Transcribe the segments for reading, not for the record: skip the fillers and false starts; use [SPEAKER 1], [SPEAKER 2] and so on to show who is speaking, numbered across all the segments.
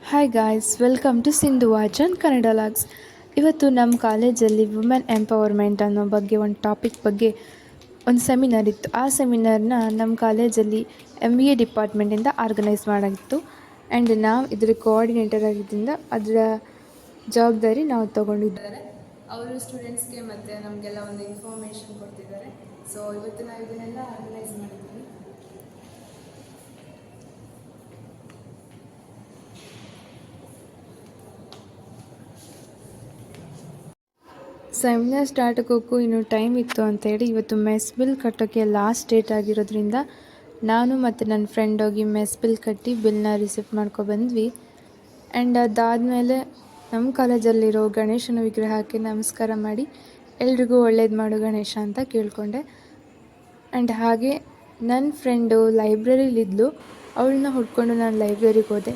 [SPEAKER 1] Hi guys, welcome to Sindhu Vachan Kannada vlogs. ಇವತ್ತು ನಮ್ಮ ಕಾಲೇಜಲ್ಲಿ ವುಮೆನ್ ಎಂಪವರ್ಮೆಂಟ್ ಅನ್ನೋ ಬಗ್ಗೆ ಒಂದು ಟಾಪಿಕ್ ಬಗ್ಗೆ ಒಂದು ಸೆಮಿನಾರ್ ಇತ್ತು. ಆ ಸೆಮಿನಾರ್ನ ನಮ್ಮ ಕಾಲೇಜಲ್ಲಿ MBA ಡಿಪಾರ್ಟ್ಮೆಂಟಿಂದ ಆರ್ಗನೈಸ್ ಮಾಡಾಗಿತ್ತು. ಆ್ಯಂಡ್ ನಾವು ಇದರ ಕೋಆರ್ಡಿನೇಟರ್ ಆಗಿದ್ದರಿಂದ ಅದರ ಜವಾಬ್ದಾರಿ ನಾವು ತೊಗೊಂಡಿದ್ದಾರೆ. ಅವರು ಸ್ಟೂಡೆಂಟ್ಸ್ಗೆ ಮತ್ತು ನಮಗೆಲ್ಲ ಒಂದು ಇನ್ಫಾರ್ಮೇಷನ್ ಕೊಡ್ತಿದ್ದಾರೆ. ಸೊ ಇವತ್ತು ನಾವು ಇದನ್ನೆಲ್ಲ ಆರ್ಗನೈಸ್ ಮಾಡಿದ್ದೀವಿ. ಸೆಮಿನಾರ್ ಸ್ಟಾರ್ಟ್ ಆಗೋಕ್ಕೂ ಇನ್ನೂ ಟೈಮ್ ಇತ್ತು ಅಂತೇಳಿ ಇವತ್ತು ಮೆಸ್ ಬಿಲ್ ಕಟ್ಟೋಕ್ಕೆ ಲಾಸ್ಟ್ ಡೇಟ್ ಆಗಿರೋದ್ರಿಂದ ನಾನು ಮತ್ತು ನನ್ನ ಫ್ರೆಂಡ್ ಹೋಗಿ ಮೆಸ್ ಬಿಲ್ ಕಟ್ಟಿ ಬಿಲ್ನ ರಿಸಿಪ್ಟ್ ಮಾಡ್ಕೊಬಂದ್ವಿ. ಆ್ಯಂಡ್ ಅದಾದಮೇಲೆ ನಮ್ಮ ಕಾಲೇಜಲ್ಲಿರೋ ಗಣೇಶನ ವಿಗ್ರಹಕ್ಕೆ ನಮಸ್ಕಾರ ಮಾಡಿ ಎಲ್ರಿಗೂ ಒಳ್ಳೇದು ಮಾಡು ಗಣೇಶ ಅಂತ ಕೇಳಿಕೊಂಡೆ. ಆ್ಯಂಡ್ ಹಾಗೆ ನನ್ನ ಫ್ರೆಂಡು ಲೈಬ್ರರಿಲಿದ್ಲು, ಅವಳನ್ನ ಹುಡ್ಕೊಂಡು ನಾನು ಲೈಬ್ರರಿಗೆ ಹೋದೆ.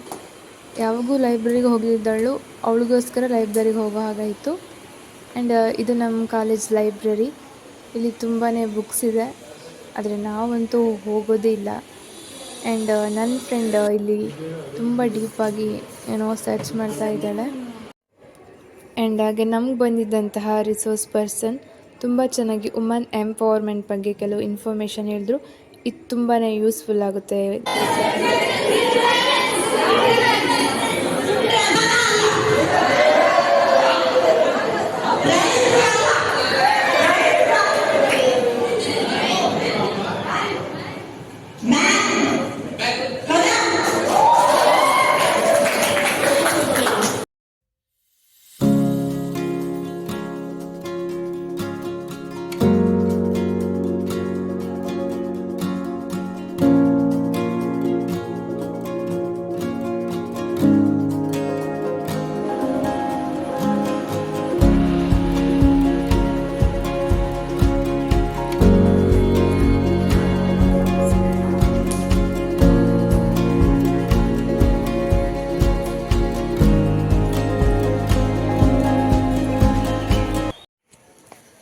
[SPEAKER 1] ಯಾವಾಗೂ ಲೈಬ್ರರಿಗೆ ಹೋಗಿದ್ದಳು, ಅವಳಿಗೋಸ್ಕರ ಲೈಬ್ರರಿಗೆ ಹೋಗೋ ಹಾಗಾಯಿತು. ಆ್ಯಂಡ್ ಇದು ನಮ್ಮ ಕಾಲೇಜ್ ಲೈಬ್ರರಿ. ಇಲ್ಲಿ ತುಂಬಾ ಬುಕ್ಸ್ ಇದೆ, ಆದರೆ ನಾವಂತೂ ಹೋಗೋದೇ ಇಲ್ಲ. ಆ್ಯಂಡ್ ನನ್ನ ಫ್ರೆಂಡ್ ಇಲ್ಲಿ ತುಂಬ ಡೀಪಾಗಿ ಏನೋ ಸರ್ಚ್ ಮಾಡ್ತಾ ಇದ್ದಾಳೆ. ಆ್ಯಂಡ್ ಹಾಗೆ ನಮ್ಗೆ ಬಂದಿದ್ದಂತಹ ರಿಸೋರ್ಸ್ ಪರ್ಸನ್ ತುಂಬ ಚೆನ್ನಾಗಿ ವುಮನ್ ಎಂಪವರ್ಮೆಂಟ್ ಬಗ್ಗೆ ಕೆಲವು ಇನ್ಫಾರ್ಮೇಷನ್ ಹೇಳಿದ್ರು. ಇದು ತುಂಬಾ ಯೂಸ್ಫುಲ್ ಆಗುತ್ತೆ.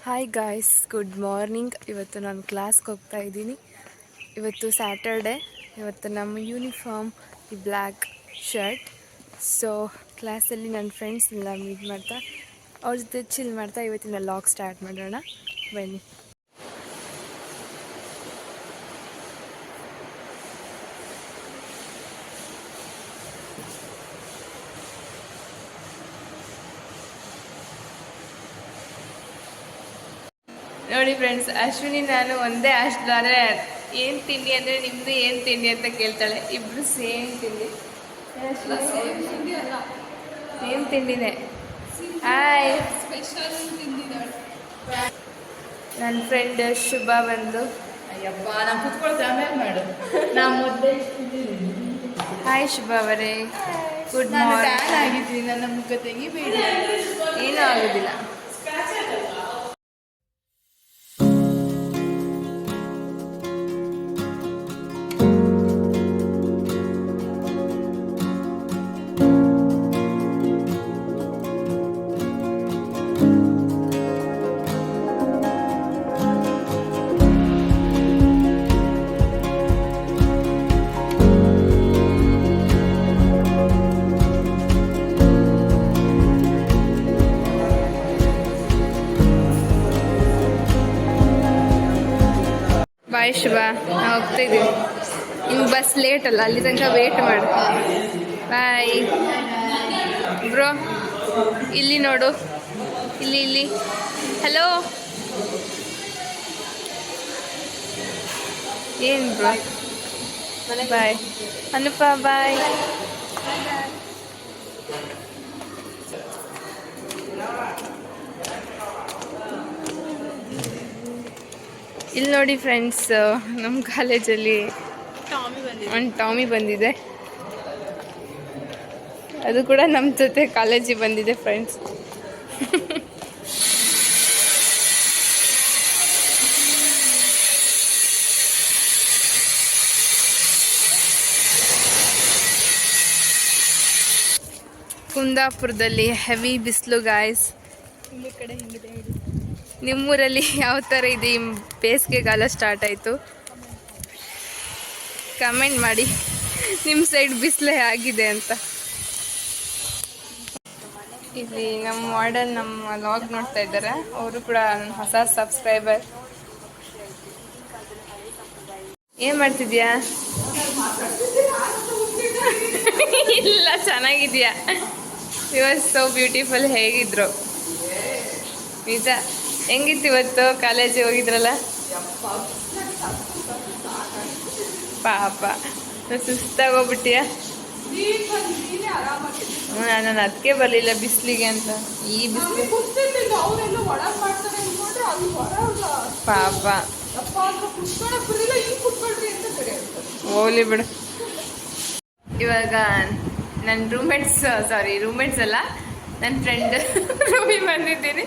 [SPEAKER 1] Hi guys, good morning. ಇವತ್ತು ನಾನು ಕ್ಲಾಸ್ಗೆ ಹೋಗ್ತಾ ಇದ್ದೀನಿ. ಇವತ್ತು ಸ್ಯಾಟರ್ಡೆ. ಇವತ್ತು ನಮ್ಮ ಯೂನಿಫಾರ್ಮ್ ಈ ಬ್ಲ್ಯಾಕ್ ಶರ್ಟ್. ಸೊ ಕ್ಲಾಸಲ್ಲಿ ನನ್ನ ಫ್ರೆಂಡ್ಸ್ನೆಲ್ಲ ಮೀಟ್ ಮಾಡ್ತಾ ಅವ್ರ ಜೊತೆ ಚಿಲ್ ಮಾಡ್ತಾ ಇವತ್ತಿನ ಲಾಗ್ ಸ್ಟಾರ್ಟ್ ಮಾಡೋಣ ಬನ್ನಿ. ನೋಡಿ ಫ್ರೆಂಡ್ಸ್, ಅಶ್ವಿನಿ ನಾನು ಒಂದೇ ಹಾಸ್ಟೆಲ್, ಆದರೆ ಏನು ತಿಂಡಿ ಅಂದರೆ ನಿಮ್ಮದು ಏನು ತಿಂಡಿ ಅಂತ ಕೇಳ್ತಾಳೆ. ಇಬ್ಬರು ಸೇಮ್ ತಿಂಡಿ. ಸೇಮ್ ತಿಂಡಿನೇ. ಹಾಯ್, ನನ್ನ ಫ್ರೆಂಡ್ ಶುಭ ಬಂದು.
[SPEAKER 2] ಅಯ್ಯಪ್ಪ, ನಾನು ಕುತ್ಕೊಳ್ತೆ ಆಮೇಲೆ ಮಾಡು. ನಾ ಮೊದಲೇ
[SPEAKER 1] ಹಾಯ್ ಶುಭ ಅವರೇ, ಗುಡ್
[SPEAKER 2] ನಾನು
[SPEAKER 1] ಮಾರ್ನಿಂಗ್.
[SPEAKER 2] ಟ್ಯಾನ್ ಆಗಿದ್ದೀನಿ, ನನ್ನ ಮುಖ ತೆಗಿಬೇಡಿ.
[SPEAKER 1] ಏನೂ ಆಗೋದಿಲ್ಲ. ಬಾಯ್ ಶುಭ, ನಾವು ಹೋಗ್ತಾ ಇದ್ದೀವಿ. ಇನ್ನು ಬಸ್ ಲೇಟ್ ಅಲ್ಲ, ಅಲ್ಲಿ ತನಕ ವೇಟ್ ಮಾಡು. Bye bro. ಇಲ್ಲಿ ನೋಡು, ಇಲ್ಲಿ ಹಲೋ. ಏನು ಬ್ರೋ? ಬಾಯ್ ಅನುಪ, ಬಾಯ್. ಇಲ್ಲಿ ನೋಡಿ ಫ್ರೆಂಡ್ಸ್, ನಮ್ಮ ಕಾಲೇಜಲ್ಲಿ ಒಂದು ಟಾಮಿ ಬಂದಿದೆ. ಅದು ಕೂಡ ನಮ್ಮ ಜೊತೆ ಕಾಲೇಜಿಗೆ ಬಂದಿದೆ ಫ್ರೆಂಡ್ಸ್. ಕುಂದಾಪುರದಲ್ಲಿ ಹೆವಿ ಬಿಸಿಲು ಗಾಯ್ಸ್. ಇಲ್ಲಿ ಕಡೆ ಹಿಂಗಿದೆ. ನಿಮ್ಮೂರಲ್ಲಿ ಯಾವ ಥರ ಇದೆ? ಈ ಬೇಸಿಗೆಗಾಲ ಸ್ಟಾರ್ಟ್ ಆಯಿತು. ಕಮೆಂಟ್ ಮಾಡಿ ನಿಮ್ಮ ಸೈಡ್ ಬಿಸಿಲು ಆಗಿದೆ ಅಂತ. ಇಲ್ಲಿ ನಮ್ಮ ವಾರ್ಡನ್ ನಮ್ಮ ಲಾಗ್ ನೋಡ್ತಾ ಇದ್ದಾರೆ, ಅವರು ಕೂಡ ನನ್ನ ಹೊಸ ಸಬ್ಸ್ಕ್ರೈಬರ್. ಏನು ಮಾಡ್ತಿದ್ಯಾ? ಇಲ್ಲ, ಚೆನ್ನಾಗಿದ್ಯಾ? You are so beautiful. ಹೇಗಿದ್ರು? ನಿಜ. ಹೆಂಗಿತ್ತು ಇವತ್ತು ಕಾಲೇಜಿಗೆ ಹೋಗಿದ್ರಲ್ಲ? ಪಾಪ ಸುಸ್ತಾಗೋಗ್ಬಿಟ್ಟಿಯಾ? ನಾನು ಅದಕ್ಕೆ ಬರಲಿಲ್ಲ ಬಿಸಿಲಿಗೆ ಅಂತ. ಈ ಬಿಸಿಲು ಪಾಪ. ಹೋಗ್ಲಿ ಬಿಡು. ಇವಾಗ ನನ್ನ ರೂಮ್ಮೇಟ್ಸ್ ಅಲ್ಲ, ನನ್ನ ಫ್ರೆಂಡ್ ರೂಮಿ ಬಂದಿದ್ದೀನಿ.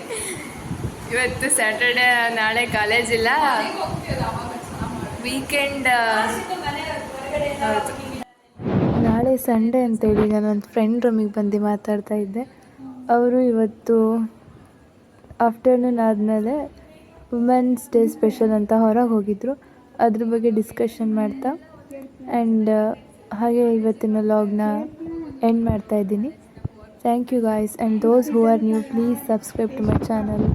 [SPEAKER 1] ಇವತ್ತು ಸ್ಯಾಟರ್ಡೆ, ನಾಳೆ ಕಾಲೇಜ್ ಇಲ್ಲ, ವೀಕೆಂಡ್. ಹೌದು, ನಾಳೆ ಸಂಡೇ ಅಂತೇಳಿ ನಾನು ನನ್ನ ಫ್ರೆಂಡ್ ರೂಮಿಗೆ ಬಂದು ಮಾತಾಡ್ತಾ ಇದ್ದೆ. ಅವರು ಇವತ್ತು ಆಫ್ಟರ್ನೂನ್ ಆದಮೇಲೆ ವುಮೆನ್ಸ್ ಡೇ ಸ್ಪೆಷಲ್ ಅಂತ ಹೊರಗೆ ಹೋಗಿದ್ರು. ಅದ್ರ ಬಗ್ಗೆ ಡಿಸ್ಕಷನ್ ಮಾಡ್ತಾ ಆ್ಯಂಡ್ ಹಾಗೆ ಇವತ್ತಿನ ವ್ಲಾಗ್ನ ಎಂಡ್ ಮಾಡ್ತಾ ಇದ್ದೀನಿ. Thank you guys, and those who are new, please subscribe to my channel.